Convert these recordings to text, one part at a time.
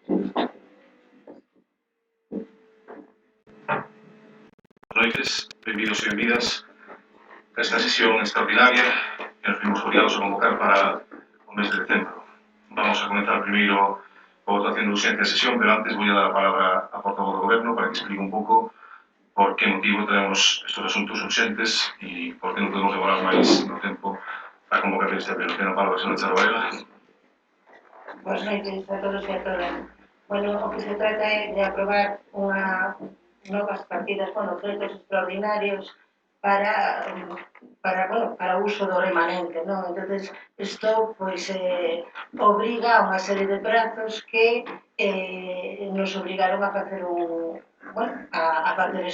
Buenas noites, benvidos e benvidas a esta sesión extraordinaria que nos vimos obrigados a convocar para o mes de decembro. Vamos a comenzar primeiro a votación de urxencia a sesión, pero antes voy a dar a palabra a portavoz do Goberno para que explique un pouco por que motivo traemos estos asuntos urxentes e por que non podemos demorar máis no tempo a convocar este pleno. Ten a palabra, señora Charroela. Boas noites a todos e a todas. Bueno, o que se trata é de aprobar novas partidas, créditos extraordinarios para o uso do remanente, non? Entonces, isto, obriga a unha serie de prazos que nos obrigaron a facer a facer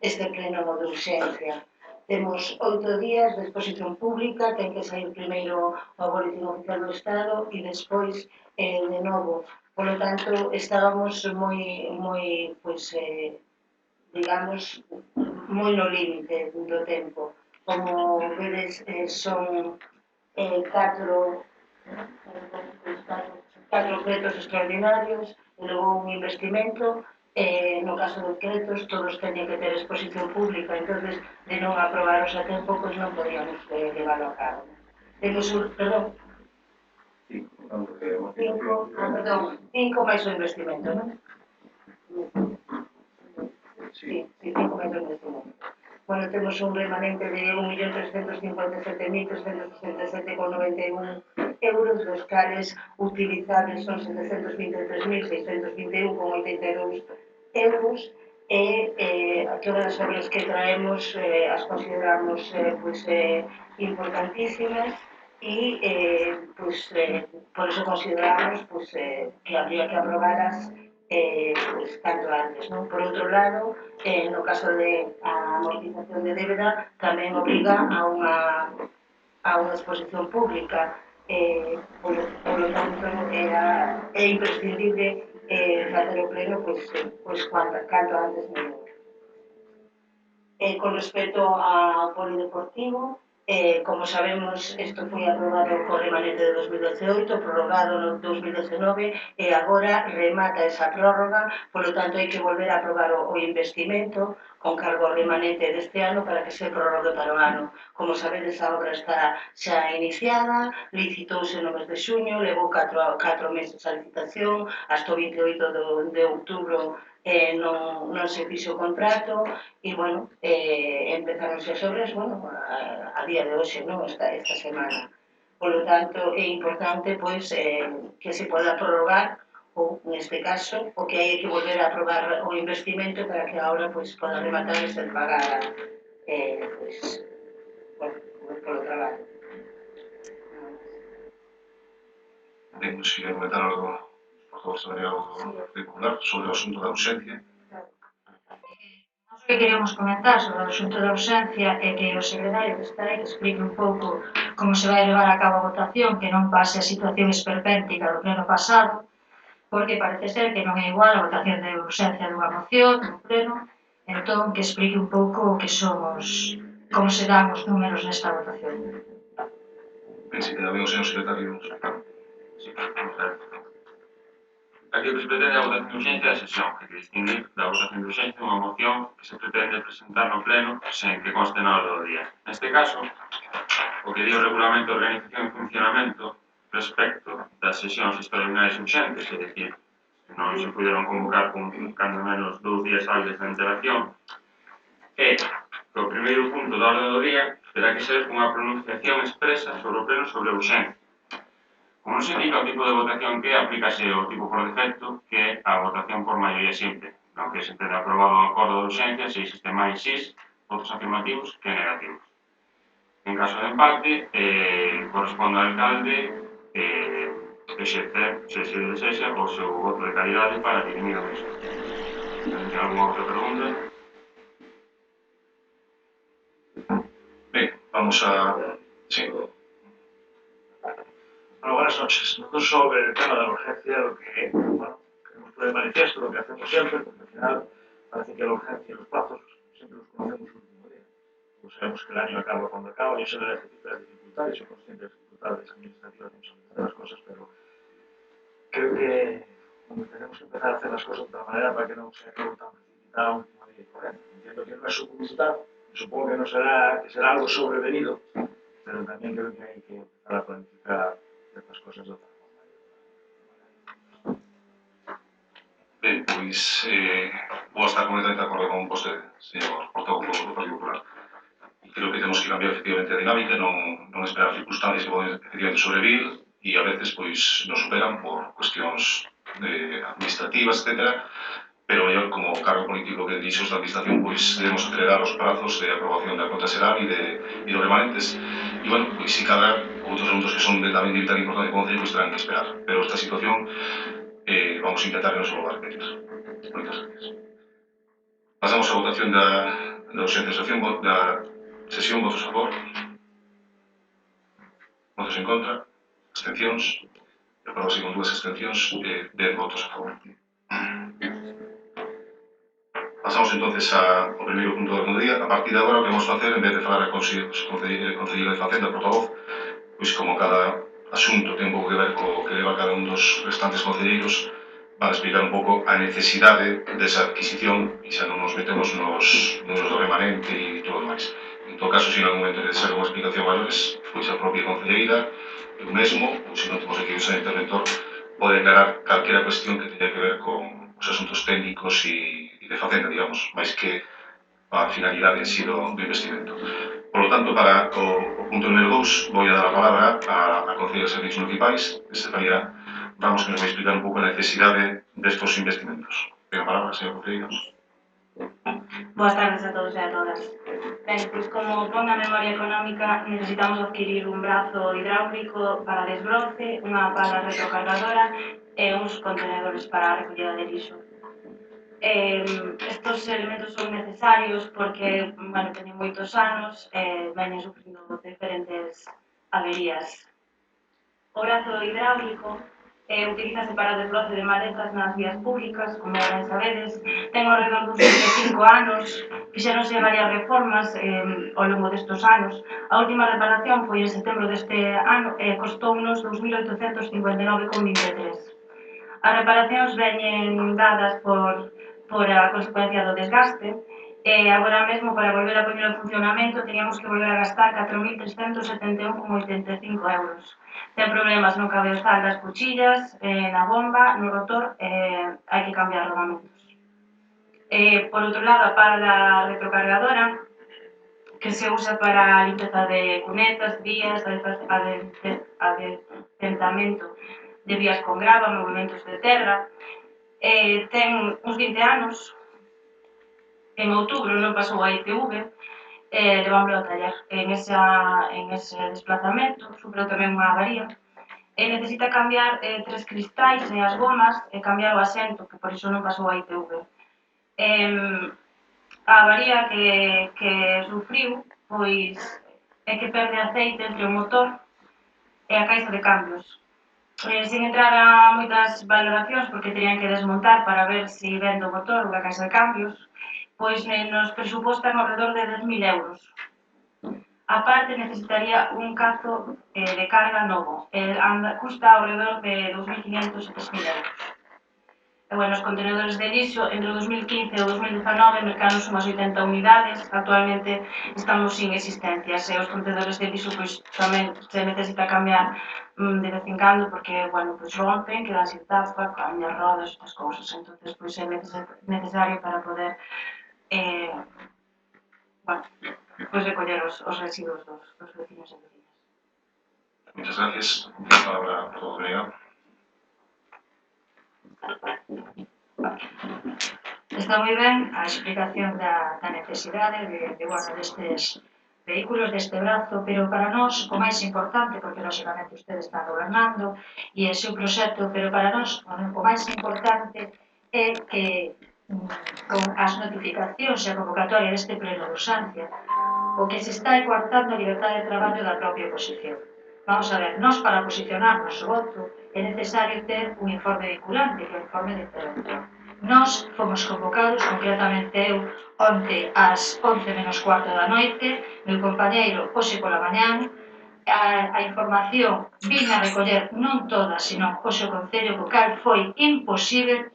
este pleno de urxencia. Temos 8 días de exposición pública, ten que sair primeiro o boletín oficial do Estado e despois, de novo. Por lo tanto, estábamos digamos, moi no límite do tempo. Como vedes, son 4 créditos extraordinarios e logo un investimento. No caso dos créditos, todos teñen que ter exposición pública, entonces de non aprobaros a tempo, pois non podíamos leválo a cabo. Temos perdón, 5 máis o investimento, non? Sí, 5 máis o investimento. Bueno, temos un remanente de 1.357.367,91 euros, dos cales utilizables son 723.621,82 euros e todas as obras que traemos as consideramos importantísimas e por eso consideramos que habría que aprobarlas canto antes, non? Por outro lado, no caso de a amortización de débeda tamén obriga a unha exposición pública, por lo tanto é imprescindible facer o pleno canto antes mellor. Con respecto ao polideportivo, como sabemos, isto foi aprobado co remanente de 2018, prorrogado no 2019 e agora remata esa prórroga, polo tanto hai que volver a aprobar o investimento con cargo ao remanente deste ano para que se prorrogue para o ano. Como sabedes, a obra está xa iniciada, licitouse no mes de xuño, levou 4 meses a licitación, hasta o 28 de outubro non se fixo o contrato e, empezaron as obras, a día de hoxe, non? Esta semana. Por lo tanto, é importante, que se poda prorrogar ou, neste caso, o que hai que volver a aprobar o investimento para que a obra, poda rematar e ser pagada, polo traballo. Ben, se quer comentar algo, por favor, señor Popular, sobre o asunto da urxencia. O que queríamos comentar sobre o asunto da urxencia é que o secretario que está aí explique un pouco como se vai levar a cabo a votación, que non pase a situación esperpéntica do pleno pasado, porque parece ser que non é igual a votación de urxencia dunha moción, dun pleno, entón que explique un pouco o que somos, como se dan os números nesta votación. Ben, se queda ben o señor secretario, Sí, vamos a ver. Aquí o que se pretende é a votación de urxencia da sesión, que distinguir da votación de urxencia unha moción que se pretende presentar no pleno sen que conste na orde do día. Neste caso, o que di o Regulamento de Organización e Funcionamento respecto das sesións extraordinarias urxentes, é dicir, que non se puderon convocar con cando menos 2 días hábiles de antelación, é que o primeiro punto da orde do día terá que ser unha pronunciación expresa sobre o pleno sobre a urxencia. Como non se indica o tipo de votación que aplícase o tipo por defecto, que é a votación por maioría simple, non que se pretende aprobado o acordo de urxencia se existen máis xis votos afirmativos que negativos. En caso de empate, corresponde ao alcalde exercer, se se desexa, o seu voto de calidade para dirimir o mesmo. Ten alguna outra pregunta? ben, vamos a... Sí. Buenas noches. Nosotros sobre el tema de la urgencia, lo que queremos poner de manifiesto, lo que hacemos siempre, porque al final parece que la urgencia y los plazos siempre los conocemos el último día. Pues sabemos que el año acaba cuando acaba, yo sé de las dificultades, soy consciente de las dificultades administrativas de muchas de las cosas, pero creo que tenemos que empezar a hacer las cosas de otra manera para que no sea todo tan precipitado a última hora y corriente. Entiendo que no es su voluntad, supongo que no será, que será algo sobrevenido, pero también creo que hay que empezar a planificar ciertas cosas de otra forma. Ben, pois vou estar completamente de acordo con vostede, señor portavoz do Partido Popular. E creo que temos que cambiar efectivamente a dinámica, non esperar circunstancias que poden efectivamente sobrevir e a veces pois nos superan por cuestións administrativas, etc. Pero mellor como cargo político que dixos da administración pois debemos acelerar os prazos de aprobación da conta xeral e dos remanentes. E bueno, pois si cadra outros asuntos que son tamén de vital importancia do Concello pois terán que esperar. Pero esta situación vamos a intentar que non se volva a repetir. Moitas gracias. Pasamos á votación da urxencia da sesión. Votos a favor. Votos en contra. Abstencións. Aprobase con 2 abstencións e 10 votos a favor. Pasamos entonces ao primeiro punto da orde do día. A partir de agora o que vamos a facer, en vez de falar a Conselleira de Facenda, portavoz, pois como cada asunto ten un pouco que ver co que leva cada un dos restantes concelleiros, van a explicar un pouco a necesidade desa adquisición e xa non nos metemos nos números do remanente e todo máis. En todo caso, se en algún momento necesita unha explicación maiores, pois a propia concelleira, eu mesmo, ou se non temos aquí un seu interventor, pode aclarar calquera cuestión que teña que ver con os asuntos técnicos e de Facenda, digamos, máis que a finalidade en sí do investimento. Por lo tanto, para o punto número 2, vou a dar a palabra á Concelleira de Servicios Municipais, Estefanía Ramos, que nos vai explicar un pouco a necesidade destos investimentos. Ten a palabra, señora Concelleira. Boas tardes a todos e a todas. Ben, pois como pon a memoria económica, necesitamos adquirir un brazo hidráulico para desbroce, unha pala retrocargadora e uns contenedores para a recollida de lixo. Estos elementos son necesarios porque, bueno, teñen moitos anos e veñen sufrindo diferentes averías. O brazo hidráulico utilízase para o desbroce de maletas nas vías públicas, como ben sabedes. Ten alrededor dos 25 anos, fixeronse varias reformas ao longo destes anos. A última reparación foi en setembro deste ano e costou unos 2.859,23. As reparacións veñen dadas por a consecuencia do desgaste e agora mesmo para volver a poñer en funcionamento teníamos que volver a gastar 4.371,85 euros. Ten problemas no cabezal das cuchillas, na bomba, no rotor hai que cambiar rodamentos. Por outro lado, a pala retrocargadora que se usa para a limpeza de cunetas, vías, adentamento de vías con grava, movimentos de terra. Ten uns 20 anos, en outubro non pasou a ITV, levámoslo ao taller. En ese desplazamento sufreu tamén unha avaría e necesita cambiar 3 cristais e as gomas e cambiar o asento, que por iso non pasou a ITV. A avaría que sufriu, pois, é que perde aceite entre o motor e a caixa de cambios. Sin entrar a moitas valoracións, porque terían que desmontar para ver se vende o motor ou a caixa de cambios, pois nos presupostan alrededor de 10.000 euros. A parte necesitaría un cazo de carga novo, custa alrededor de 2.500 e 3.000 euros. E bueno, os contenedores de lixo, entre o 2015 e o 2019, mercaron unhas 80 unidades, actualmente estamos sin existencias, e os contenedores de lixo pois tamén se necesita cambiar de vez en cando porque, bueno, pois rompen, quedan sin tapa, cambian rodas, estas cousas, entonces pois é necesario para poder bueno, pois recoller os residuos dos vecinos e vecinas. Muchas gracias. Tiene la palabra por favor, colega. Está moi ben a explicación da necesidade destes vehículos, deste brazo, pero para nós o máis importante, porque lógicamente usted está gobernando e é o seu proxecto, pero para nós o máis importante é que con as notificacións e a convocatoria deste pleno de urxencia o que se está é coartando a libertade de traballo da propia oposición. Vamos a ver, nós para posicionar noso voto é necesario ter un informe vinculante, que é o informe de intervención. Nós fomos convocados, concretamente eu, onte ás 11 menos cuarto da noite, meu compañeiro hoxe pola mañán, a información vin a recoller non toda, senón o seu concello, co cal foi imposible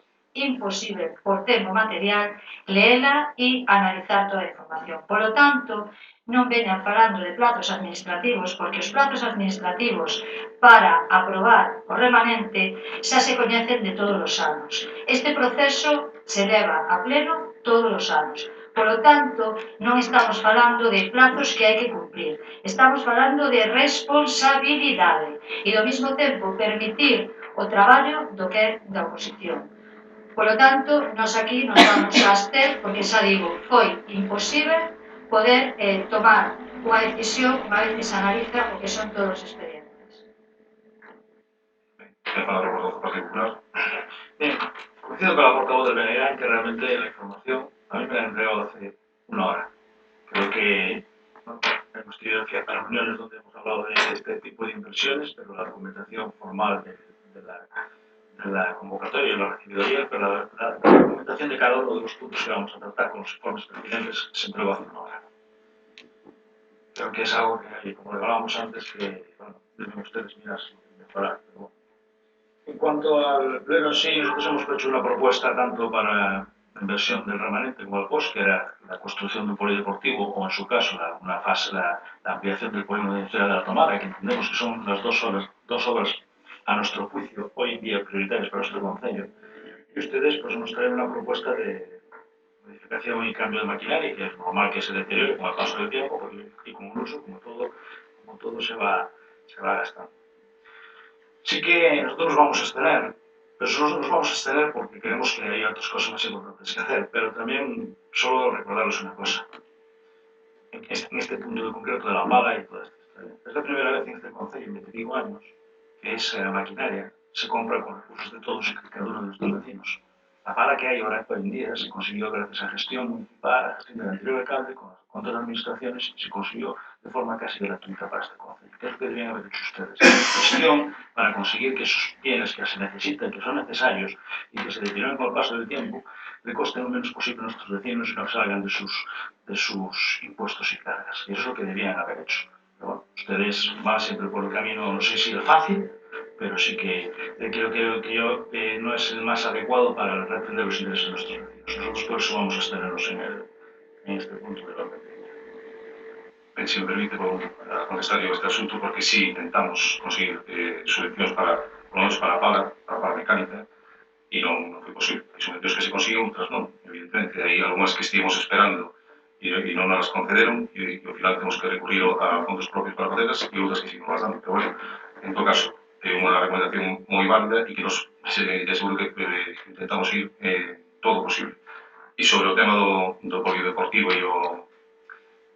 por tempo material leela e analizar toda a información. Polo tanto, non veñan falando de plazos administrativos, porque os plazos administrativos para aprobar o remanente xa se coñecen de todos os anos. Este proceso se leva a pleno todos os anos. Polo tanto, non estamos falando de plazos que hai que cumplir, estamos falando de responsabilidade e, ao mesmo tempo, permitir o traballo do que é da oposición. Polo tanto, nós aquí nos vamos a abster, porque xa digo, foi imposible poder tomar unha decisión unha vez que se analiza o que son todos os expedientes. Tiene palabra por voz particular. Bien, coincido con la portavoz del BNG en que realmente la información a mí me la han entregado hace una hora. Creo que bueno, hemos tenido ciertas reuniones donde hemos hablado de este tipo de inversiones, pero la documentación formal de la convocatoria y la recibidoría, pero la documentación de cada uno de los puntos que vamos a tratar con los informes pertinentes se entregó hace una hora. Creo que es algo que, como hablábamos antes, que bueno, deben ustedes mirar si mejorar. Pero bueno. En cuanto al pleno en sí, nosotros hemos hecho una propuesta tanto para la inversión del remanente como el POS, que era la construcción de un polideportivo, o en su caso una fase, la ampliación del polígono industrial de la Tomada, que entendemos que son las dos obras a nuestro juicio hoy en día prioritarias para nuestro concello. Y ustedes pues, nos traen una propuesta de modificación y cambio de maquinaria, que es normal que se deteriore con el paso del tiempo, porque, y con el uso, como todo se va gastando. Sí que nosotros nos vamos a abstener, pero solo nos vamos a abstener porque creemos que hay otras cosas más importantes que hacer, pero también solo recordarles una cosa. En este punto de concreto de la pala y toda esta historia, es la primera vez en este concello, en 25 años, que esa maquinaria se compra con recursos de todos y cada uno de nuestros vecinos. La pala que hay ahora hoy en día se consiguió gracias a gestión municipal, a gestión del anterior alcalde, con todas las administraciones, y se consiguió de forma casi gratuita para este concello. ¿Qué es lo que deberían haber hecho ustedes? Gestión para conseguir que esos bienes que se necesitan, que son necesarios y que se deterioran con el paso del tiempo, le costen lo menos posible a nuestros vecinos y no salgan de sus impuestos y cargas. Y eso es lo que deberían haber hecho. Pero bueno, ustedes van siempre por el camino, no sé si es fácil, pero sí que creo que no es el más adecuado para defender los intereses de nuestros vecinos. Nosotros por eso vamos a abstenernos en este punto del orden. Si me permite, puedo contestar yo este asunto, porque sí intentamos conseguir subvenciones por lo menos para pala mecánica, y non foi posible. Hai subvencións que se conseguiron, outras non. Evidentemente, hai algunhas que estivemos esperando e non nos concederon, e ao final temos que recurrir a fondos propios para facerlas, e outras que sí nos las dan. Pero bueno, en todo caso, é unha recomendación moi válida e que nos seguro que intentamos ir todo posible. E sobre o tema do polideportivo e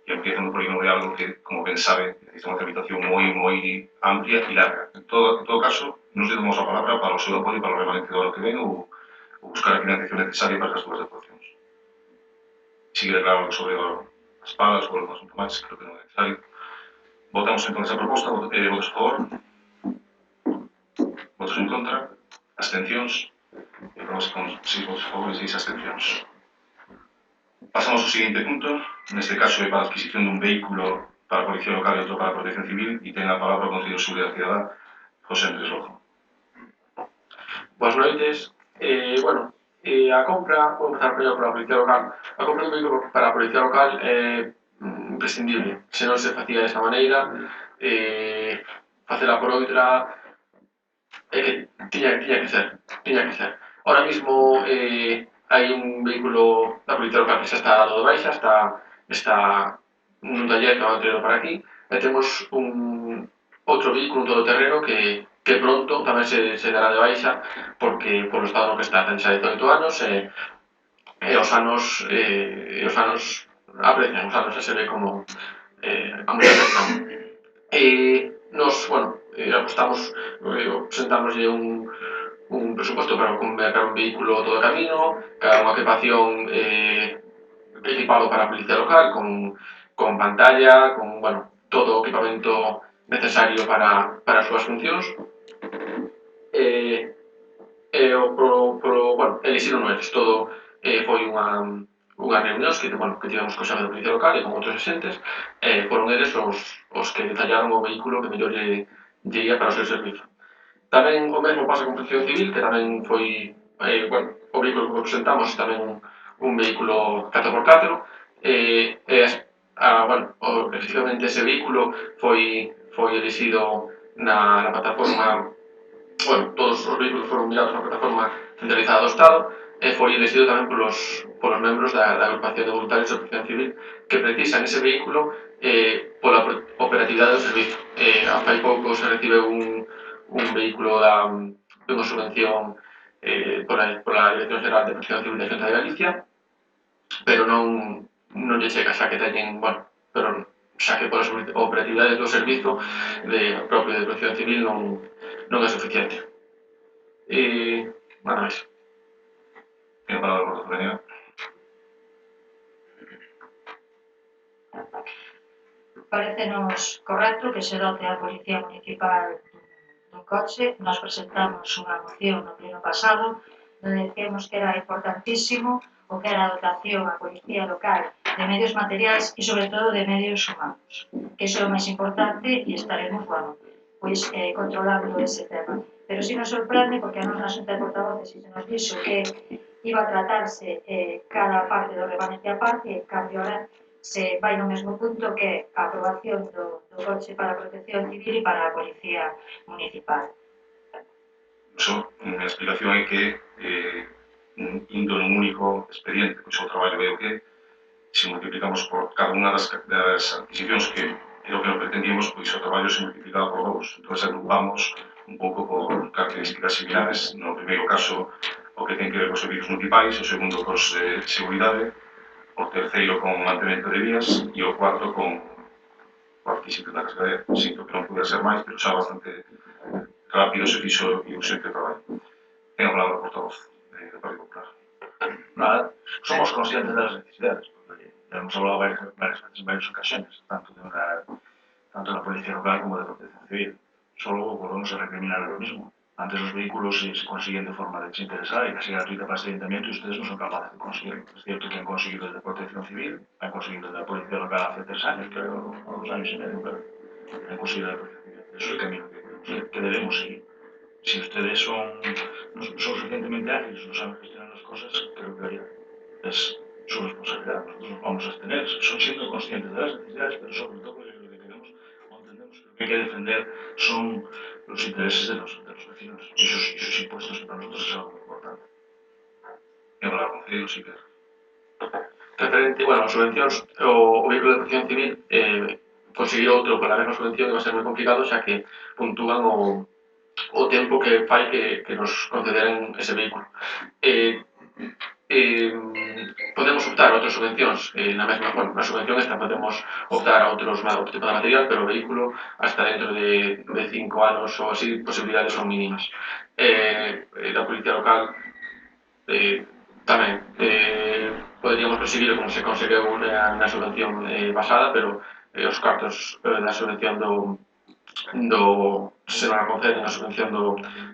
a ampliación do polígono de algo que, como ben sabe, necesita unha tramitación moi amplia e larga. En todo caso, nos damos a palabra para o seu apoio para o remanente do ano que ven ou buscar a financiación necesaria para as súas actuacións. Si quere claro sobre as palas ou algún asunto máis, creo que non é necesario. Votamos entón esa proposta, votos a favor, votos en contra, abstencións, e vamos con 6 votos a favor e 6 abstencións. Pasamos ao seguinte punto, neste caso é para a adquisición dun vehículo para a Policía Local e outro para a Protección Civil, e ten a palabra o Consello de Seguridade Cidadá, José Andrés Rojo. Boas noites. A compra, vou empezar primeiro para a Policía Local, a compra dun vehículo para a Policía Local é imprescindible. Se non se facía desta maneira, facela por outra, é que tiña que ser. Ahora mismo hai un vehículo da Policía Local que xa está dado de baixa, está nun taller que van traído para aquí, e temos outro vehículo, un todoterreno que pronto tamén se dará de baixa, porque polo estado no que está ten xa 18 anos e os anos aprecian, os anos se ve como a mucha atención. Nos, apostamos, presentámoslle un presupuesto para un vehículo todo camino, cada unha equipación equipado para a Policía Local, con pantalla, con, todo o equipamento necesario para as súas funcións. Elixir non eles, todo foi unhas reunións que tivemos co xefe da Policía Local e con outros axentes, foron eles os que detallaron o vehículo que mellor lle ia para o seu servizo. Tamén o mesmo pasa con Protección Civil, que tamén foi, o vehículo que presentamos tamén un vehículo 4x4, efectivamente ese vehículo foi elixido na plataforma, todos os vehículos foron mirados na plataforma centralizada do Estado, e foi elixido tamén polos membros da agrupación de voluntarios de Protección Civil que precisan ese vehículo pola operatividade do servizo. Fai pouco se recibeu un vehículo dunha subvención pola Dirección Xeral de Protección Civil da Xunta de Galicia, pero non lle chega, xa que teñen, pero xa que polas operatividades do servizo propio de Protección Civil non é suficiente. Nada máis. Tiene palabra por Portugalía. Parecenos correcto que se dote a Policía Municipal dun coche. Nos presentamos unha moción no pleno pasado donde decíamos que era importantísimo o que era a dotación á Policía Local de medios materiais e, sobre todo, de medios humanos. Que iso é o máis importante e estaremos, controlando ese tema. Pero sí nos sorprende porque a nos na Xunta de Portavoces se nos dixo que iba a tratarse cada parte do remanente a parte e, en cambio, ahora se vai no mesmo punto que a aprobación do coche para a Protección Civil e para a Policía Municipal. A explicación é que indo nun único expediente, pois o traballo é o que se multiplicamos por cada unha das adquisicións que é o que nos pretendíamos, pois o traballo se multiplicaba por 2. Entón, agrupamos un pouco por características similares. No primeiro caso, o que ten que ver cos servizos municipais, o segundo cos de seguridade, o terceiro con mantemento de vías e o cuarto con adquisición da cascadera. Sinto que non pude ser máis, pero xa bastante rápido se fixo e urxente o traballo. Ten a palabra o portavoz do Partido Popular. Nada, somos conscientes das necesidades, porque ya hemos hablado varias veces en varias ocasiones, tanto na Policía Local como de Protección Civil. Solo volvemos a recriminar lo mismo. Antes los vehículos se consiguen de forma desinteresada y casi gratuita para este ayuntamiento y ustedes no son capaces de conseguirlo. Es cierto que han conseguido el de Protección Civil, han conseguido el de la Policía Local hace 3 años, creo, o 2 años y medio, pero han conseguido el de Protección Civil. Eso es el camino que debemos seguir. Si ustedes no son suficientemente ágiles, no saben gestionar las cosas, creo que es su responsabilidad. Nosotros nos vamos a abstener, son siendo conscientes de las necesidades, pero sobre todo lo que queremos o entendemos que lo que hay que defender son los intereses de los vecinos y sus impuestos, que para nosotros es algo muy importante. E a palabra, concelleiro, si quer. Referente, as subvencións, o vehículo de Protección Civil conseguir outro para a mesma subvención vai ser moi complicado, xa que puntúan o tempo que fai que nos concederan ese vehículo. Podemos optar a outras subvencións na mesma, na subvención esta podemos optar a outro tipo de material, pero o vehículo hasta dentro de 5 anos ou así, posibilidades son mínimas. Da Policía Local tamén poderíamos conseguir como se conseguiu na subvención pasada, pero os cartos da subvención se non a conceden a subvención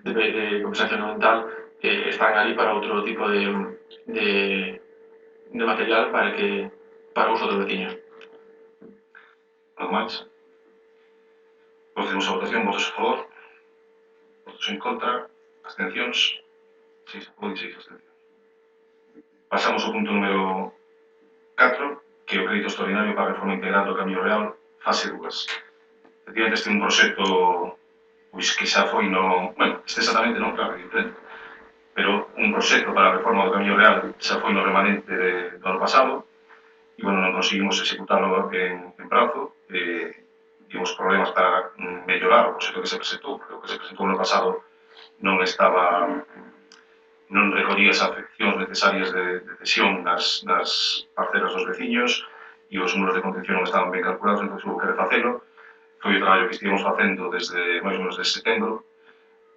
de compensación ambiental están ali para outro tipo de material para o uso dos veciños. Algo máis? Procedemos a votación, votos a favor, votos en contra, abstencións, 6 a favor e 6 abstencións. Pasamos ao punto número 4, que é o crédito extraordinario para a reforma integral do Camiño Real, fase 2. Efectivamente, este é un proxecto que xa foi este exactamente non, claro, evidente, pero un proxecto para a reforma do Camiño Real xa foi no remanente do ano pasado e, non conseguimos executarlo en prazo. Tivemos problemas para mellorar o proxecto que se presentou, porque o que se presentou no pasado non recollía as afeccións necesarias de cesión nas parcelas dos veciños e os muros de contención non estaban ben calculados, entón hubo que refacelo. Foi o traballo que estivemos facendo desde máis ou menos de setembro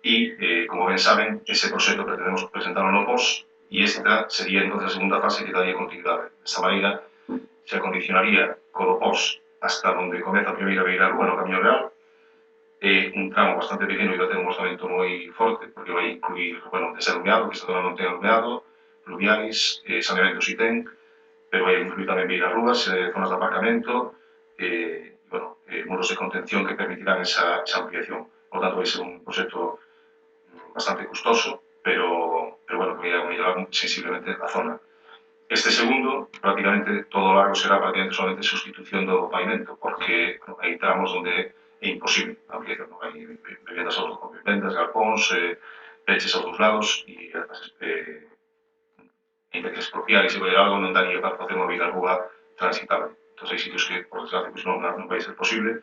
e, como ben saben, ese proxecto pretendemos presentarlo no POS e esta sería entonces a segunda fase que daría continuidade. Desta maneira, se acondicionaría co do POS hasta onde comeza a primeira beirarrúa no Camiño Real, un tramo bastante pequeno e vai ter un orzamento moi forte, porque vai incluir desalumeado, que esta zona non ten alumeado, pluviais, saneamento si ten, pero vai incluir tamén beirarrúas, zonas de aparcamento, muros de contención que permitirán esa ampliación. Por tanto, vai ser un proxecto bastante custoso, pero bueno, que vai a mellorar sensiblemente a zona. Este segundo, prácticamente todo o largo será prácticamente solamente sustitución do pavimento, porque hai tramos onde é imposible a ampliación. Hai vivendas aos vivendas, galpóns, peches aos dos lados e ainda que expropiar e se vai algo non daría para facer unha vilarrúa transitable. Entón hai sitios que, por desgracia, pues, non vai ser posible,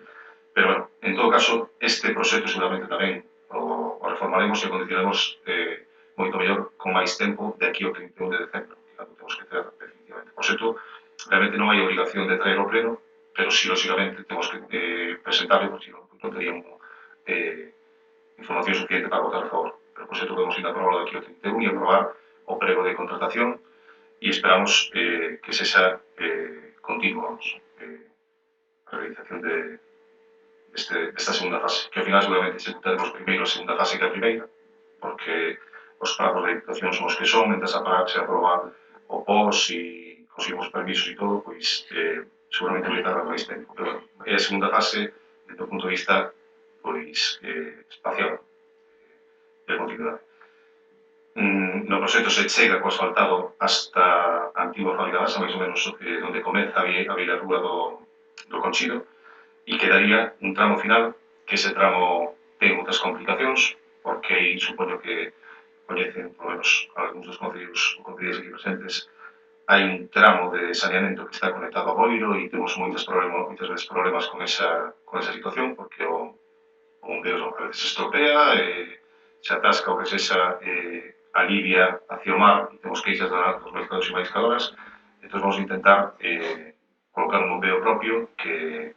pero bueno, en todo caso, este proxecto seguramente tamén o reformaremos e condicionaremos moito mellor con máis tempo de aquí ao 31 de decembro. Temos que ter definitivamente. Por certo, realmente non hai obrigación de traer ao pleno, pero sí, lógicamente, temos que presentarlo, porque non teríamos información suficiente para votar a favor. Pero, por certo, podemos ir a aprobar aquí ao 31 e aprobar o prego de contratación e esperamos que sexa continuo a realización desta segunda fase, que ao final seguramente executaremos primeiro a segunda fase que a primeira, porque os prazos de Diputación son os que son, mentre se aproba o POS e conseguimos permisos e todo, pois seguramente vai tardar máis tempo. Pero é a segunda fase, desde o punto de vista pois espacial de continuidade. No proxecto se chega co asfaltado hasta a antigua fábrica basa, máis ou menos onde comeza a beirarrúa do Conchido, e quedaría un tramo final, que ese tramo ten outras complicacións, porque aí supoño que coñecen, por lo menos, algúns dos concelleiros ou concelleiras aquí presentes, hai un tramo de saneamento que está conectado a Boiro e temos moitas veces problemas con esa situación, porque o bombeo a veces se estropea, se atasca o que sexa, alivia hacia o mar e temos queixas dos mariscados e mariscadoras. Entón vamos a intentar colocar un bombeo propio que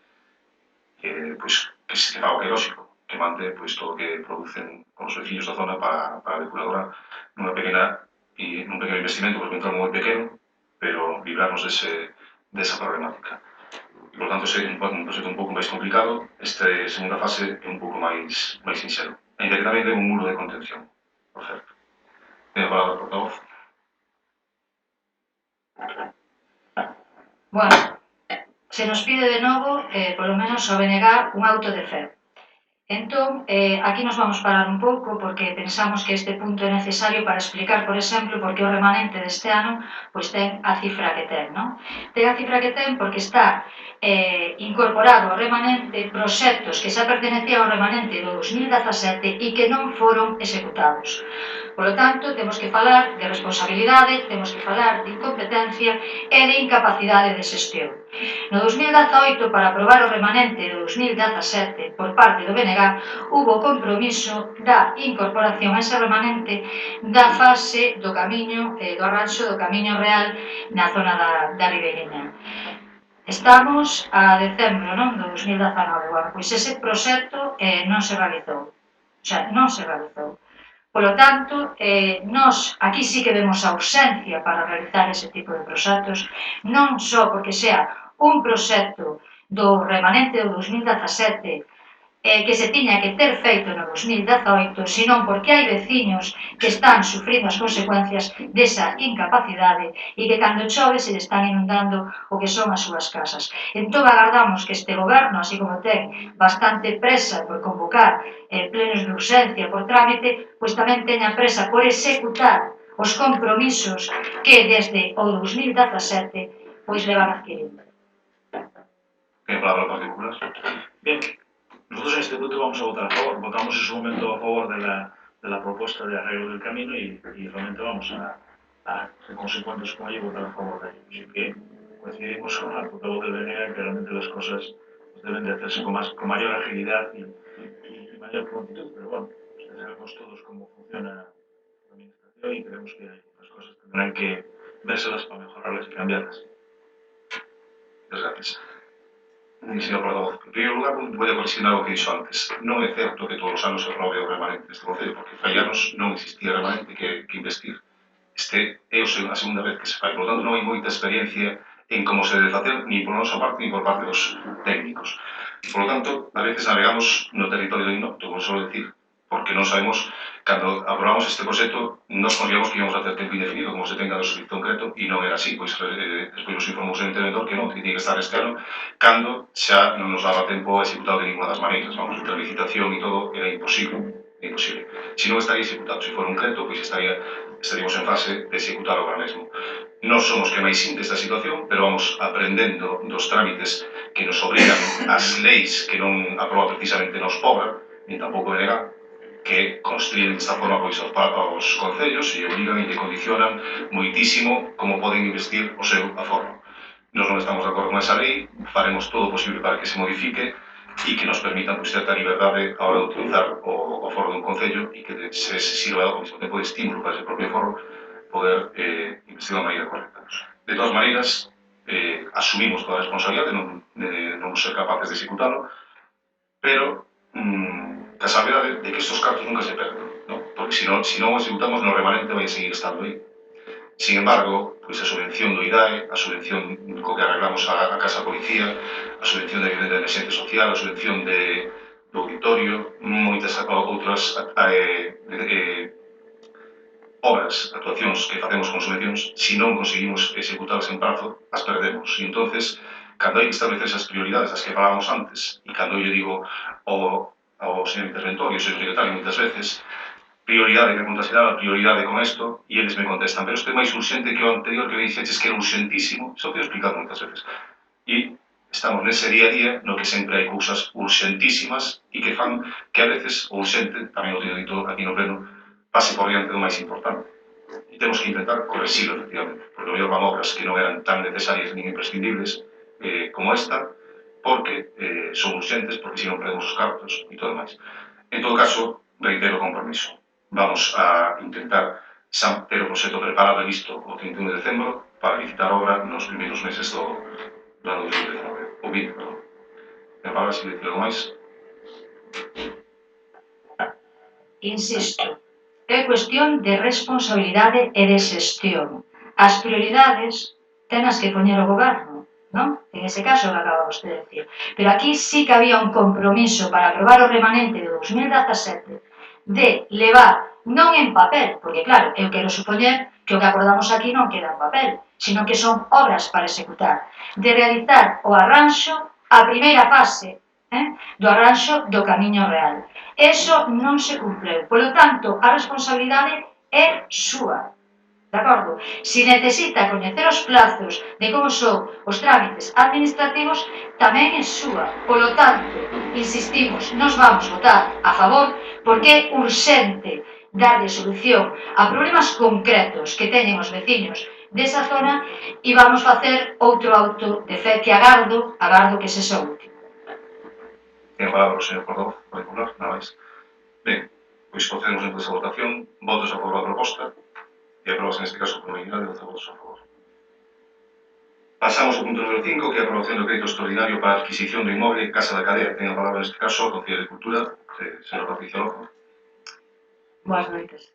se faga o que é lógico, que mande todo o que producen os veciños da zona para a depuradora nun pequeno investimento, porque un tramo moi pequeno, pero librarnos desa problemática. E, por tanto, é un proxecto un pouco máis complicado. Esta segunda fase é un pouco máis sinxelo. Ainda que tamén ten un muro de contención, por certo. Ten a palabra, portavoz. Bueno, se nos pide de novo, polo menos ao BNG, un auto de fe. Entón, aquí nos vamos parar un pouco porque pensamos que este punto é necesario para explicar, por exemplo, por que o remanente deste ano pois ten a cifra que ten, non? Ten a cifra que ten porque está incorporado ao remanente proxectos que xa pertenecían ao remanente do 2017 e que non foron executados. Polo tanto, temos que falar de responsabilidade, temos que falar de incompetencia e de incapacidade de xestión. No 2018, para aprobar o remanente do 2017 por parte do BNG, hubo compromiso da incorporación a ese remanente da fase do camiño, do arranxo do camiño real na zona da Ribeiriña. Estamos a decembro, non? Do 2019. Bueno, pois ese proxecto non se realizou. O sea, non se realizou. Polo tanto, nós aquí sí que vemos a urxencia para realizar ese tipo de proxectos, non só porque sea un proxecto do remanente do 2017 que se tiña que ter feito no 2018, senón porque hai veciños que están sufrindo as consecuencias desa incapacidade e que cando chove se están inundando o que son as súas casas. Entón agardamos que este goberno, así como ten bastante presa por convocar plenos de urxencia por trámite, pois tamén teña presa por executar os compromisos que desde o 2017 pois levan adquirindo. Ten palabra particular. Bien, nosotros en este punto vamos a votar a favor. Votamos en su momento a favor de la propuesta de arreglo del camino y realmente vamos a ser consecuentes con ello y votar a favor de ello. Así que coincidimos con el portavoz del BNG que realmente las cosas deben de hacerse con mayor agilidad y mayor prontitud, pero bueno, sabemos todos cómo funciona la administración y creemos que hay otras cosas que tendrán que vérselas para mejorarlas y cambiarlas. Muchas gracias. Señor portavoz, en primeiro lugar, voy a corrigir algo que dixo antes. Non é certo que todos os anos se aprove o remanente deste concello, porque fai anos non existía remanente que investir. Este é a segunda vez que se fai, por lo tanto non hai moita experiencia en como se debe facer, ni por nosa parte, ni por parte dos técnicos. Por lo tanto, a veces navegamos no territorio de inopto, como suelo decir, porque non sabemos, cando aprobamos este proxecto, nos consideramos que íbamos a ter tempo indefinido, como se ten dado servicio concreto, e non era así, pois despois nos informou o interventor que non, que tiña que estar este ano, cando xa non nos daba tempo a executar de ninguna das maneiras, vamos, entre a licitación e todo, era imposible, imposible. Se non estaría executado, se fora un creto, pois estaríamos en fase de executar agora mesmo. Non somos que máis simple esta situación, pero vamos aprendendo dos trámites que nos obrigan as leis que non aproba precisamente nos pobra, ni tampouco é negar, que construyen desta forma pois aos concellos e obrigan e que condicionan moitísimo como poden investir o seu aforro. Nos non estamos de acordo con esa lei, faremos todo o posible para que se modifique e que nos permitan pois, certa liberdade a hora de utilizar o aforro dun concello e que se sirva ao mesmo tempo de estímulo para ese propio aforro poder investir da maneira correcta. De todas maneiras, asumimos toda a responsabilidade de non ser capaces de executalo, pero a salvedade de que estes cartos nunca se perden, ¿no? Porque se non o executamos no remanente vai a seguir estando aí. Sin embargo, pois a subvención do IDAE, a subvención co que arreglamos a Casa Policía, a subvención de vivenda de emerxencia social, a subvención do auditorio, moitas outras obras, actuacións que facemos con subvencións, se non conseguimos executalas en prazo, as perdemos. E entonces, cando hai que establecer esas prioridades das que falábamos antes, e cando eu digo ao señor interventor e ao señor secretario moitas veces, prioridade que considerar a prioridade con isto, e eles me contestan, pero isto é máis urxente que o anterior que me dixeches que era urxentísimo, isto o teño explicado moitas veces. E estamos nese día a día no que sempre hai cousas urxentísimas e que fan que a veces o urxente, tamén o teño dito aquí no pleno, pase por diante do máis importante. E temos que intentar correxilo, efectivamente, porque o mellor van obras que non eran tan necesarias nin imprescindibles como esta, porque son urxentes, porque si non perdemos os cartos e todo máis. En todo caso, reitero o compromiso. Vamos a intentar xa ter o proxecto preparado e listo o 31 de decembro para licitar obra nos primeiros meses do ano 2019. O 20, perdón. E para se dicir algo máis. Insisto, é cuestión de responsabilidade e de xestión. As prioridades tenas que poñer o goberno, non? En ese caso que acaba vostede de decir. Pero aquí sí que había un compromiso para aprobar o remanente de 2017 de levar, non en papel, porque claro, eu quero supoñer que o que acordamos aquí non queda en papel, sino que son obras para executar, de realizar o arranxo, a primeira fase do arranxo do Camiño Real. Eso non se cumpleu, polo tanto, a responsabilidade é súa. De acordo? Se necesita coñecer os plazos de como son os trámites administrativos, tamén é súa. Polo tanto, insistimos, nos vamos votar a favor porque é urxente darlle solución a problemas concretos que teñen os veciños desa zona e vamos facer outro auto de fe que agardo que se xa último. Ten a palabra o señor Cordón, particular, nada máis. Ben, pois procedemos en esa votación, votos a favor da proposta, e aprobas neste caso por unanimidade 12 votos a favor. Pasamos ao punto número 5, que é a aprobación do crédito extraordinario para a adquisición do inmoble Casa da Cadea. Ten a palabra neste caso a Concelleira de Cultura, señora Patricia Lojo. Boas noites.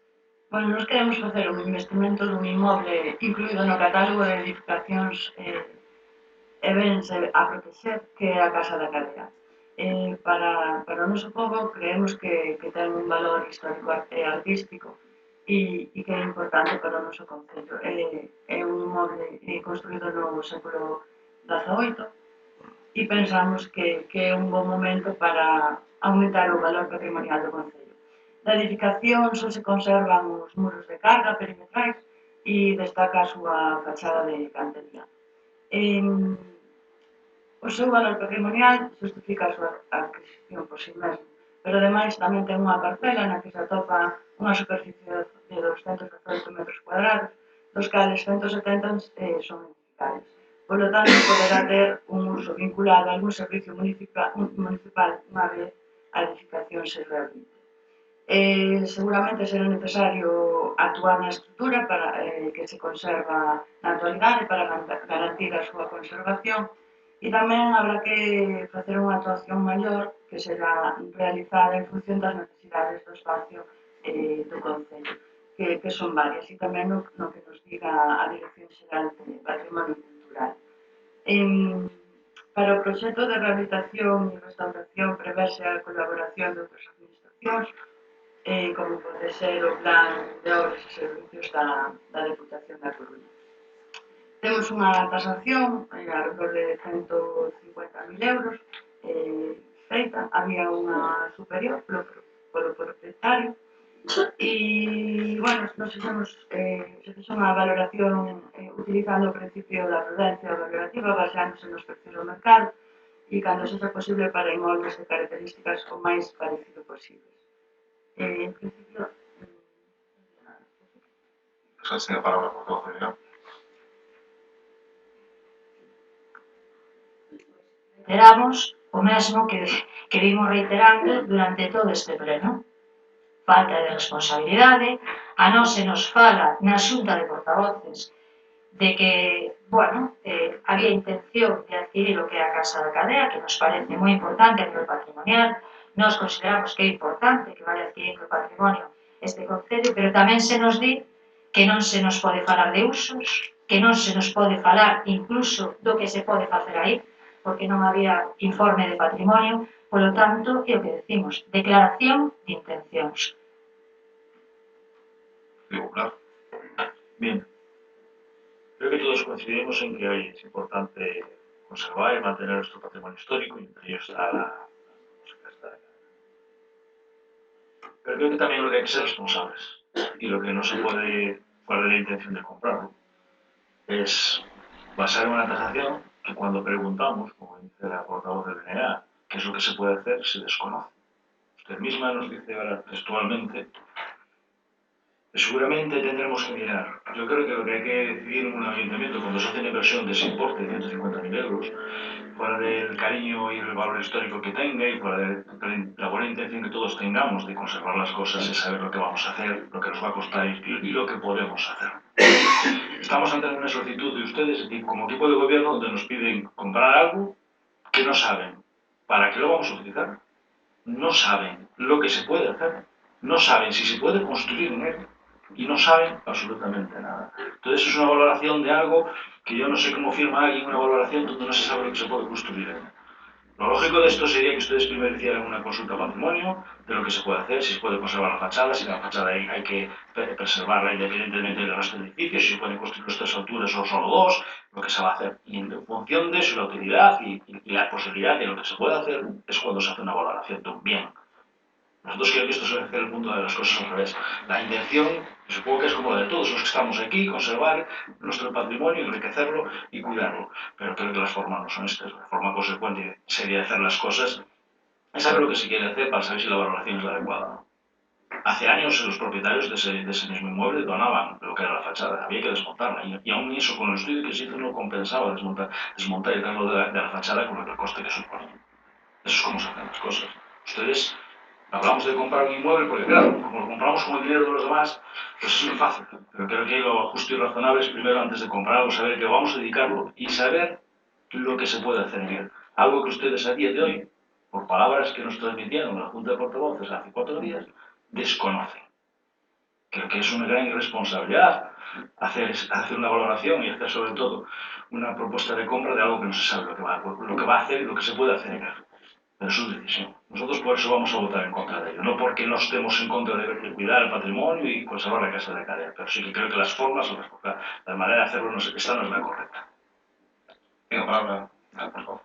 Bueno, nos queremos facer un investimento dun inmoble incluído no catálogo de edificacións e bens a protexer, que é a Casa da Cadea. Para o noso povo creemos que ten un valor histórico e artístico e que é importante para o noso concello. É un inmoble construído no século XVIII e pensamos que é un bon momento para aumentar o valor patrimonial do concello. Da edificación só se conservan os muros de carga perimetrais e destaca a súa fachada de cantería. O seu valor patrimonial justifica a súa adquisición por si mesmo, pero ademais tamén ten unha parcela na que se atopa unha superficie de 218 metros cuadrados, dos cales 170 son edificables. Por lo tanto, poderá ter un uso vinculado a algún servicio municipal unha vez a edificación se rehabilite. Seguramente será necesario actuar na estrutura para que se conserva na actualidade para garantir a súa conservación e tamén habrá que facer unha actuación maior que será realizada en función das necesidades do espacio do concello, que son varias, e tamén no que nos diga a Dirección Xeral de Patrimonio Cultural. Para o proxecto de rehabilitación e restauración prevese a colaboración de outras administracións como pode ser o plan de obras e servicios da Deputación da Coruña. Temos unha tasación alrededor de 150.000 euros feita, había unha superior polo propietario e, bueno, nos fixemos unha valoración utilizando o principio da prudencia valorativa baseándose nos precios do mercado e cando sexa posible para inmobles de características o máis parecido posible. En principio, Gracias, tiene palabra por todo, general. Reiteramos o mesmo que vimos reiterando durante todo este pleno. Falta de responsabilidade, a nós se nos fala na xunta de portavoces de que, bueno, había intención de adquirir o que é a Casa da Cadea, que nos parece moi importante a nivel patrimonial. Nós consideramos que é importante que vaya adquirindo o patrimonio este concello, pero tamén se nos di que non se nos pode falar de usos, que non se nos pode falar incluso do que se pode facer aí, porque non había informe de patrimonio, polo tanto, é o que decimos, declaración de intencións. Digo, claro. Bien. Creo que todos coincidimos en que hoy es importante conservar y mantener nuestro patrimonio histórico y entre ellos está la música esta. Pero creo que también lo que hay que ser responsables y lo que no se puede guardar la intención de comprarlo es basar en una tasación que cuando preguntamos, como dice la portavoz del BNA, qué es lo que se puede hacer, se desconoce. Usted misma nos dice ahora textualmente que seguramente tendremos que mirar. Yo creo que lo que hay que decidir en un ayuntamiento cuando se hace una inversión de ese importe, 150.000 euros, fuera del cariño y el valor histórico que tenga y fuera de la buena intención que todos tengamos de conservar las cosas y saber lo que vamos a hacer, lo que nos va a costar y lo que podemos hacer. Estamos ante una solicitud de ustedes como equipo de gobierno donde nos piden comprar algo que no saben para qué lo vamos a utilizar. No saben lo que se puede hacer, no saben si se puede construir en él y no saben absolutamente nada. Entonces es una valoración de algo que yo no sé cómo firma alguien una valoración donde no se sabe lo que se puede construir en él. Lo lógico de esto sería que ustedes primero hicieran una consulta patrimonio de lo que se puede hacer, si se puede conservar la fachada, si la fachada hay que preservarla independientemente del resto del edificio, si se pueden construir las 3 alturas o solo 2, lo que se va a hacer. Y en función de eso, la utilidad y la posibilidad de lo que se puede hacer es cuando se hace una valoración de un bien. Nosotros creo que esto se debe hacer el punto de las cosas al revés. La intención, supongo que es como la de todos los que estamos aquí, conservar nuestro patrimonio, enriquecerlo y cuidarlo. Pero creo que las formas no son estas. La forma consecuente sería hacer las cosas es saber lo que se quiere hacer para saber si la valoración es la adecuada o no. Hace años los propietarios de ese mismo inmueble donaban lo que era la fachada, había que desmontarla. Y aún eso, con el estudio que se hizo, no compensaba desmontar y traerlo de la fachada con el coste que suponía. Eso es como se hacen las cosas. Ustedes... Hablamos de comprar un inmueble porque, claro, como lo compramos con el dinero de los demás, pues es muy fácil. Pero creo que lo justo y razonable es primero, antes de comprarlo, saber que vamos a dedicarlo y saber lo que se puede hacer en él. Algo que ustedes a día de hoy, por palabras que nos transmitieron en la Junta de Portavoces hace 4 días, desconocen. Creo que es una gran irresponsabilidad hacer una valoración y hacer sobre todo una propuesta de compra de algo que no se sabe lo que va a hacer y lo que se puede hacer en él. Pero es su decisión. Nosotros por eso vamos a votar en contra de ello, no porque no estemos en contra de cuidar el patrimonio y conservar la Casa de Cadea, pero sí que creo que las formas o la manera de hacerlo, esta no es la correcta. Tengo palabra, por favor.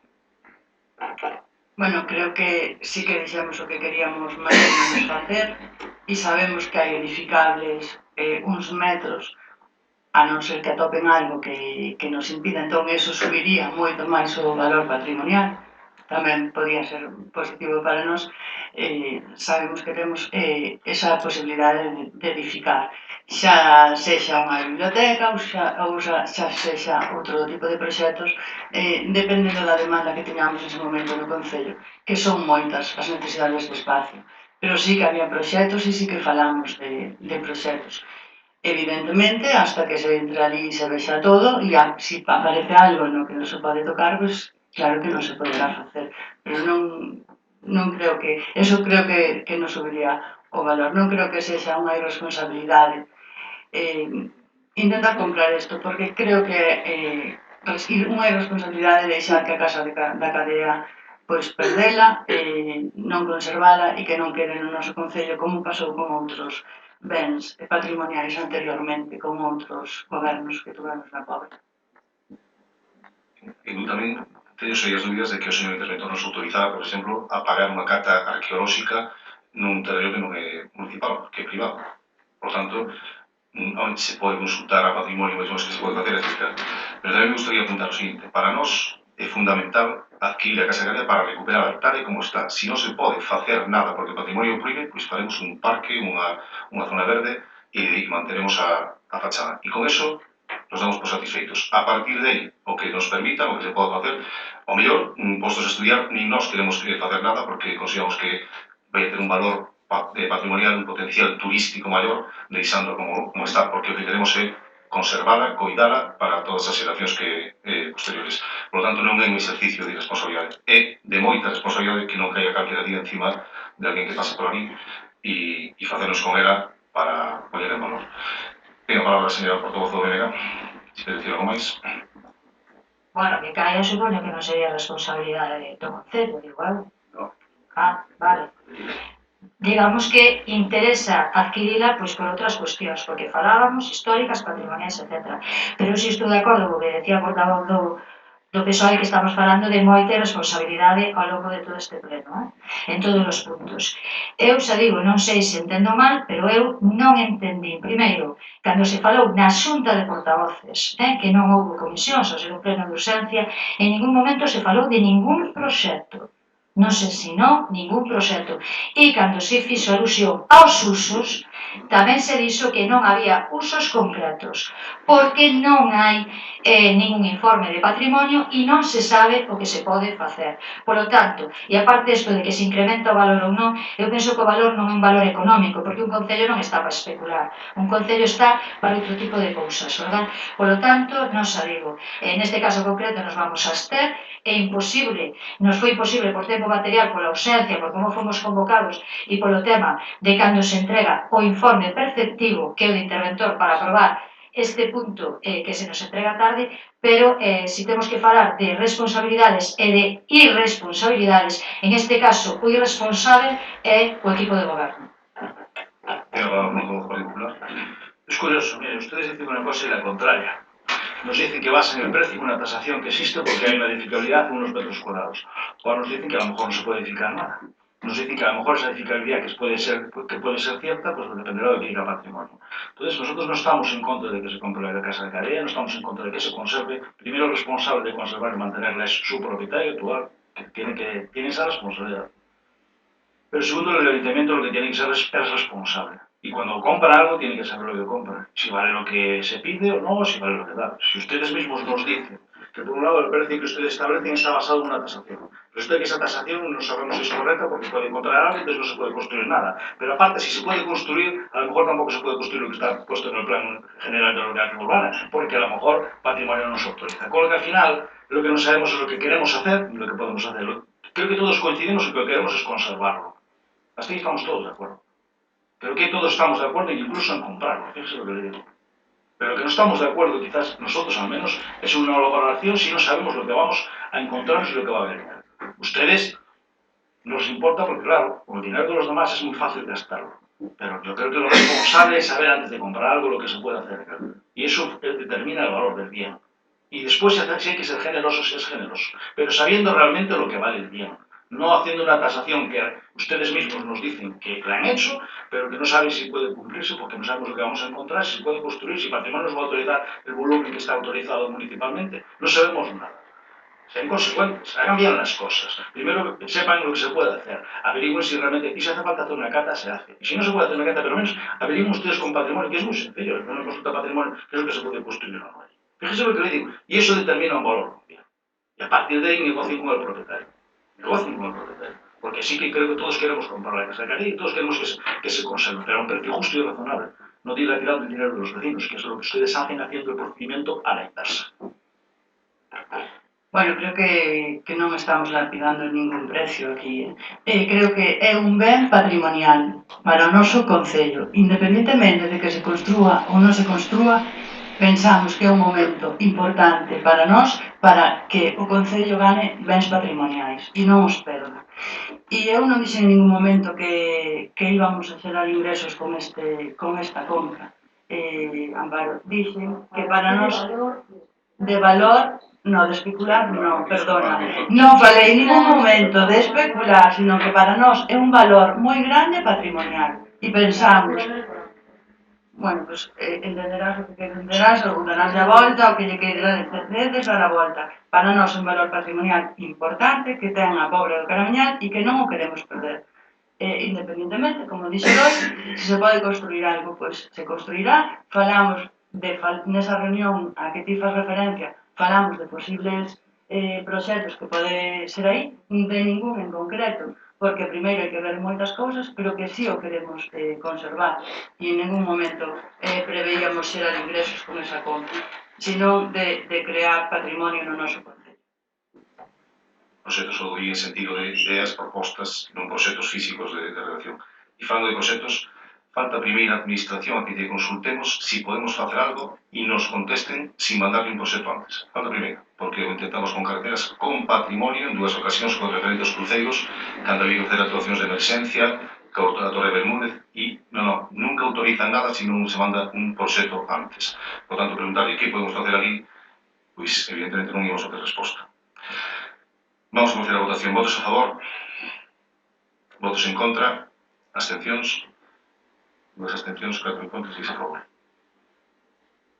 Bueno, creo que sí que dixemos o que queríamos máis ou menos facer e sabemos que hai edificables uns metros a non ser que atopen algo que nos impida, entón eso subiría moito máis o valor patrimonial. Tamén podía ser positivo para nós, sabemos que temos esa posibilidade de edificar, xa sexa unha biblioteca ou xa sexa outro tipo de proxectos, dependendo da demanda que teñamos nese momento no Concello, que son moitas as necesidades de espacio. Pero sí que había proxectos e sí que falamos de proxectos. Evidentemente, hasta que se entre ali e se vexa todo, e se aparece algo no que non se pode tocar, pues claro que non se poderá facer, pero non creo que... Eso creo que non subiría o valor, non creo que sexa unha irresponsabilidade intentar comprar isto, porque creo que unha irresponsabilidade deixar que a Casa da Cadea pois perdela, non conservala e que non quede no noso concello como pasou con outros bens patrimoniais anteriormente, con outros gobernos que tuvemos na Pobra. E eu tamén teño serias dúbidas de que o señor interventor nos autorizara, por exemplo, a pagar unha cata arqueolóxica nun terreno que non é municipal, que é privado. Por tanto, onde se pode consultar a patrimonio, mesmo que se pode facer, etc. Pero tamén me gustaría apuntar o seguinte: para nós é fundamental adquirir a Casa Galega para recuperar tal e como está. Se non se pode facer nada porque o patrimonio proíbe, pois faremos un parque, unha zona verde e manteremos a fachada. E con eso nos damos por satisfeitos. A partir de aí, o que nos permita, o que se pode facer, ao mellor, postos a estudiar, nin nós queremos facer nada porque consideramos que vai ter un valor patrimonial, un potencial turístico maior, deixando como está, porque o que queremos é conservala, coidala para todas as xeracións posteriores. Por lo tanto, non é un exercicio de responsabilidade, é de moita responsabilidade que non caia calquera día encima de alguén que pase por aquí e facernos con ela para poñer en valor. Tengo a palabra a señora portavoz do BNG, se quere dicir algo máis. Bueno, que caia supoño que non sería responsabilidade do Concello, igual. No. Vale. Digamos que interesa adquirila pois por outras cuestións, porque falábamos históricas, patrimoniais, etc. Pero si estou de acordo co que decía o portavoz do PSOE, que estamos falando de moita responsabilidade ao longo de todo este pleno, en todos os puntos. Eu xa digo, non sei se entendo mal, pero eu non entendí, primeiro, cando se falou na xunta de portavoces, que non houve comisións, ou ser un pleno de urxencia, en ningún momento se falou de ningún proxecto. Non se ensinou ningún proxecto. E cando se fixo alusión aos usos, tamén se dixo que non había usos concretos, porque non hai ningún informe de patrimonio e non se sabe o que se pode facer. Por lo tanto, e aparte isto de que se incrementa o valor ou non, eu penso que o valor non é un valor económico, porque un concello non está para especular, un concello está para outro tipo de cousas, verdad? Por lo tanto, non xa digo, neste caso concreto nos vamos a abster, é imposible, nos foi imposible por tempo material, pola ausencia, por como fomos convocados e polo tema de cando se entrega o informe perceptivo que é o de interventor para aprobar este punto que se nos entrega tarde, pero si temos que falar de responsabilidades e de irresponsabilidades, en este caso o irresponsable é o equipo de goberno. Es curioso, mire, ustedes dicen una cosa y la contraria. Nos dicen que basan el precio en una tasación que existe porque hay una edificabilidad de unos metros cuadrados. O nos dicen que a lo mejor no se puede edificar nada. Nos dicen que a lo mejor esa edificabilidad que puede ser cierta, pues dependerá de que diga patrimonio. Entonces nosotros no estamos en contra de que se compre la Casa de Galega, no estamos en contra de que se conserve. Primero el responsable de conservar y mantenerla es su propietario actual, que tiene esa responsabilidad. Pero segundo, el ayuntamiento lo que tiene que ser es responsable. Y cuando compra algo tiene que saber lo que compra. Si vale lo que se pide o no, si vale lo que da. Si ustedes mismos nos dicen que por un lado el precio que ustedes establecen está basado en una tasación. Resulta que esa tasación no sabemos si es correcta porque puede encontrar algo y entonces no se puede construir nada. Pero aparte, si se puede construir, a lo mejor tampoco se puede construir lo que está puesto en el plan general de ordenación urbana, porque a lo mejor patrimonio no se autoriza. Con lo que al final, lo que no sabemos es lo que queremos hacer y lo que podemos hacer. Creo que todos coincidimos en que lo que queremos es conservarlo. Hasta ahí estamos todos de acuerdo. Creo que todos estamos de acuerdo incluso en comprarlo, fíjese lo que le digo. Pero lo que no estamos de acuerdo, quizás nosotros al menos, es una valoración si no sabemos lo que vamos a encontrarnos y lo que va a venir. Ustedes nos importa porque, claro, con el dinero de los demás es muy fácil gastarlo. Pero yo creo que lo responsable es saber antes de comprar algo lo que se puede hacer. Y eso determina el valor del bien. Y después, si hay que ser generoso, si es generoso. Pero sabiendo realmente lo que vale el bien. No haciendo una tasación que ustedes mismos nos dicen que la han hecho, pero que no saben si puede cumplirse porque no sabemos lo que vamos a encontrar, si se puede construir, si patrimonio nos va a autorizar el volumen que está autorizado municipalmente. No sabemos nada. Sean consecuentes, hagan bien las cosas. Primero sepan lo que se puede hacer, averigüen si realmente, y si hace falta hacer una cata, se hace. Y si no se puede hacer una cata, pero menos averigüen ustedes con patrimonio, que es muy sencillo, una consulta patrimonio, que es lo que se puede construir o no hay. Fíjese lo que le digo, y eso determina un valor. Y a partir de ahí negocien con el propietario. Negocien con el propietario. Porque sí que creo que todos queremos comprar la Casa de Galega y todos queremos que se conserve, pero a un precio justo y razonable. No dilapidando el dinero de los vecinos, que es lo que ustedes hacen haciendo el procedimiento a la inversa. Bueno, creo que non estamos lapidando ningún precio aquí. Creo que é un ben patrimonial para o noso concello. Independentemente de que se construa ou non se construa, pensamos que é un momento importante para nós para que o Concello gane bens patrimoniais e non os perda. E eu non dixen en ningún momento que íbamos a xerar ingresos con esta compra. Amparo, dixen que para nós de valor, no, de especular, no, perdona. Non falei en ningún momento de especular, sino que para nós é un valor moi grande patrimonial. E pensamos, bueno, pues entenderás o que entenderás, ou darás a volta, o que lle queiras entender, dar a volta. Para nós é un valor patrimonial importante que ten a Pobra do Caramiñal e que non o queremos perder. Independentemente, como dixo hoxe, se se pode construir algo, pois se construirá. Falamos nesa reunión a que ti faz referencia, falamos de posibles proxectos que pode ser aí, de ningún en concreto, porque primeiro hai que ver moitas cousas, pero que sí o queremos conservar, e en ningún momento preveíamos xerar ingresos con esa compra, senón de crear patrimonio no noso concello. Proxectos ou en sentido de ideas, propostas, non proxectos físicos de relación. E falando de proxectos, falta a primeira administración a que lle consultemos si podemos facer algo e nos contesten sin mandarle un proxecto antes. Falta a primeira, porque o intentamos con carreteras con patrimonio en dúas ocasións con referentes cruceiros, cando había que facer actuacións de emerxencia, que a Torre Bermúdez, e nunca autorizan nada se non se manda un proxecto antes. Por tanto, preguntarle que podemos facer ali, pois evidentemente non íbamos a ter resposta. Vamos a proceder a votación. Votos a favor? Votos en contra? Abstencións? 2 abstencións, 4 en contra, 6 a favor.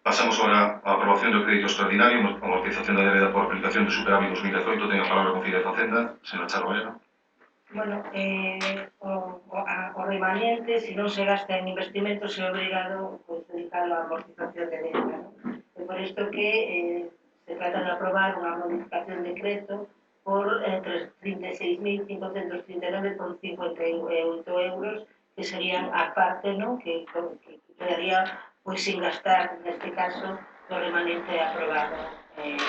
Pasamos ahora á aprobación do crédito extraordinario, amortización da débeda por aplicación do superávit 2018. Ten a palabra a Concelleira de Facenda, señora Charo Valero. Bueno, o remanente, se non se gasta en investimentos, se é obrigado pues, dedicado á amortización de débeda, ¿no? E por isto que se trata de aprobar unha modificación de decreto por 36.539,58 euros, que serían a parte, ¿no? que quedaría pues, sin gastar, neste caso, do remanente aprobado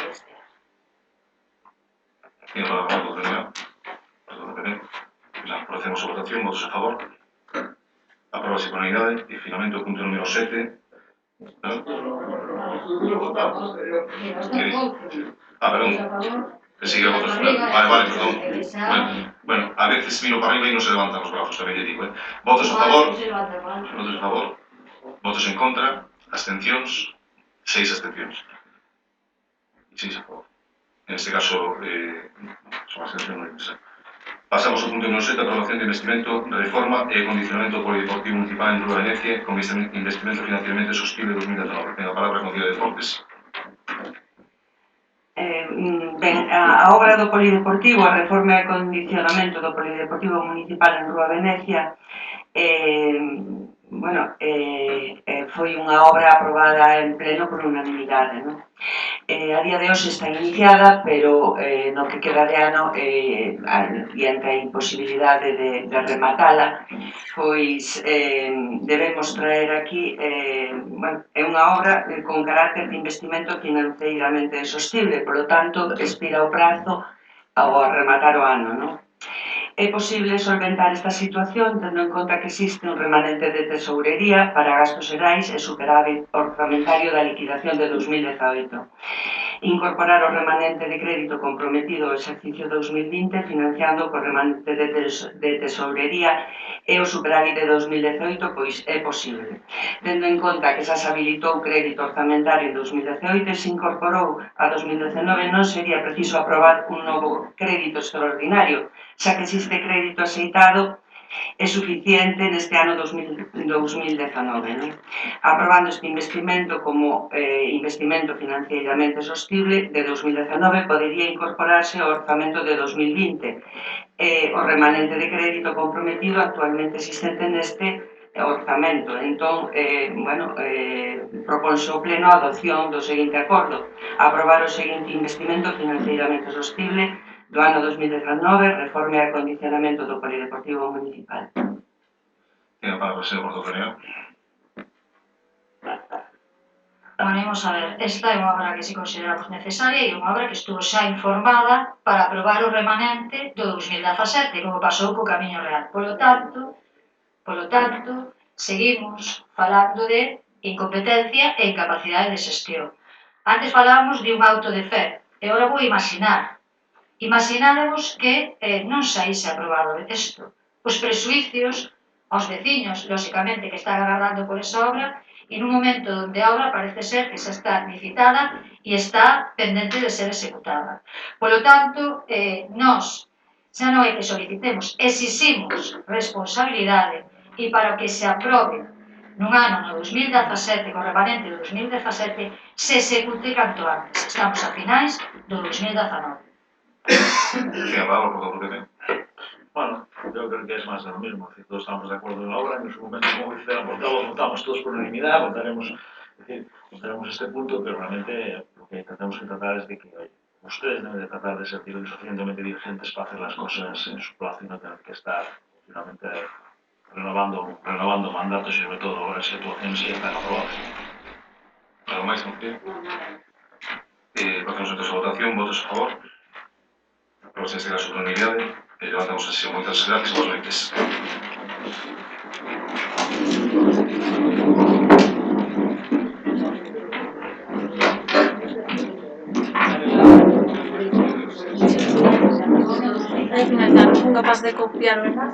este ano. Tiene a palabra a Concelleira. Procedemos a votación. Votos a favor? Apróbase por unanimidade. E finalmente o punto número 7. Perdón. Pensei que era votos fuera. Vale, perdón. Bueno, a veces miro para arriba e non se levantan os brazos, tamén lle digo. Votos a favor? Votos a favor? Votos en contra? Abstencións? 6 abstencións. 6 a favor. En este caso, son abstencións non interesantes. Pasamos ao punto número 7, aprobación de investimento, reforma e acondicionamento do polideportivo municipal en Rúa Venecia con investimento financieramente sostible 2019. Ten a palabra a Concelleira de Deportes. Ben, a obra do polideportivo, a reforma e acondicionamento do polideportivo municipal en Rúa Venecia, foi unha obra aprobada en pleno por unanimidade, non? A día de hoxe está iniciada, pero no que queda de ano e ante a imposibilidade de rematala, pois debemos traer aquí é unha obra con carácter de investimento financeiramente sostible, polo tanto expira o prazo ao rematar o ano, non? É posible solventar esta situación tendo en conta que existe un remanente de tesourería para gastos xerais e superávit orzamentario da liquidación de 2018. Incorporar o remanente de crédito comprometido ao exercicio 2020 financiando co remanente de tesourería e o superávit de 2018, pois é posible. Tendo en conta que xa se habilitou crédito orzamentario en 2018 e se incorporou a 2019, non sería preciso aprobar un novo crédito extraordinario, xa que existe crédito aceitado é suficiente neste ano 2019. Non? Aprobando este investimento como investimento financieramente sostible de 2019 podería incorporarse ao orzamento de 2020 o remanente de crédito comprometido actualmente existente neste orzamento. Entón, proponse o pleno a adopción do seguinte acordo: aprobar o seguinte investimento financieramente sostible do ano 2019, reforma e acondicionamento do polideportivo municipal. Ten a palabra, señor Portocarrera. Vamos a ver, esta é unha obra que se consideramos necesaria e unha obra que estuvo xa informada para aprobar o remanente do 2017, como pasou co Camiño Real. Polo tanto, seguimos falando de incompetencia e incapacidade de xestión. Antes falábamos de un auto de fe, e agora vou imaginar. Imaginaremos que non saíse aprobado o texto. Os presuicios aos veciños, lóxicamente, que están agardando por esa obra, e nun momento onde a obra parece ser que xa está licitada e está pendente de ser executada. Polo tanto, nós xa non é que solicitemos, exiximos responsabilidade e para o que se aprobe nun ano, no 2017, con remanente do 2017, se execute canto antes. Estamos a finais do 2019. Tiene palabra por todo lo que tengo. Bueno, yo creo que es más de lo mismo, es decir, todos estamos de acuerdo en la obra, en su momento, como dice la portavoz, votamos todos por unanimidad, votaremos este punto, pero realmente lo que tenemos que tratar es de que ustedes deben de tratar de ser lo suficientemente diligentes para hacer las cosas en su plazo y no tener que estar finalmente renovando mandatos y sobre todo ahora situaciones que están aprobadas. ¿Algo más, no? Pasamos entonces a votación, votos a favor. Aprobamos este caso por unanimidad. Levantamos a sesión. Muchas gracias. Boas noites. Al final, ¿son capaces de copiar, verdad?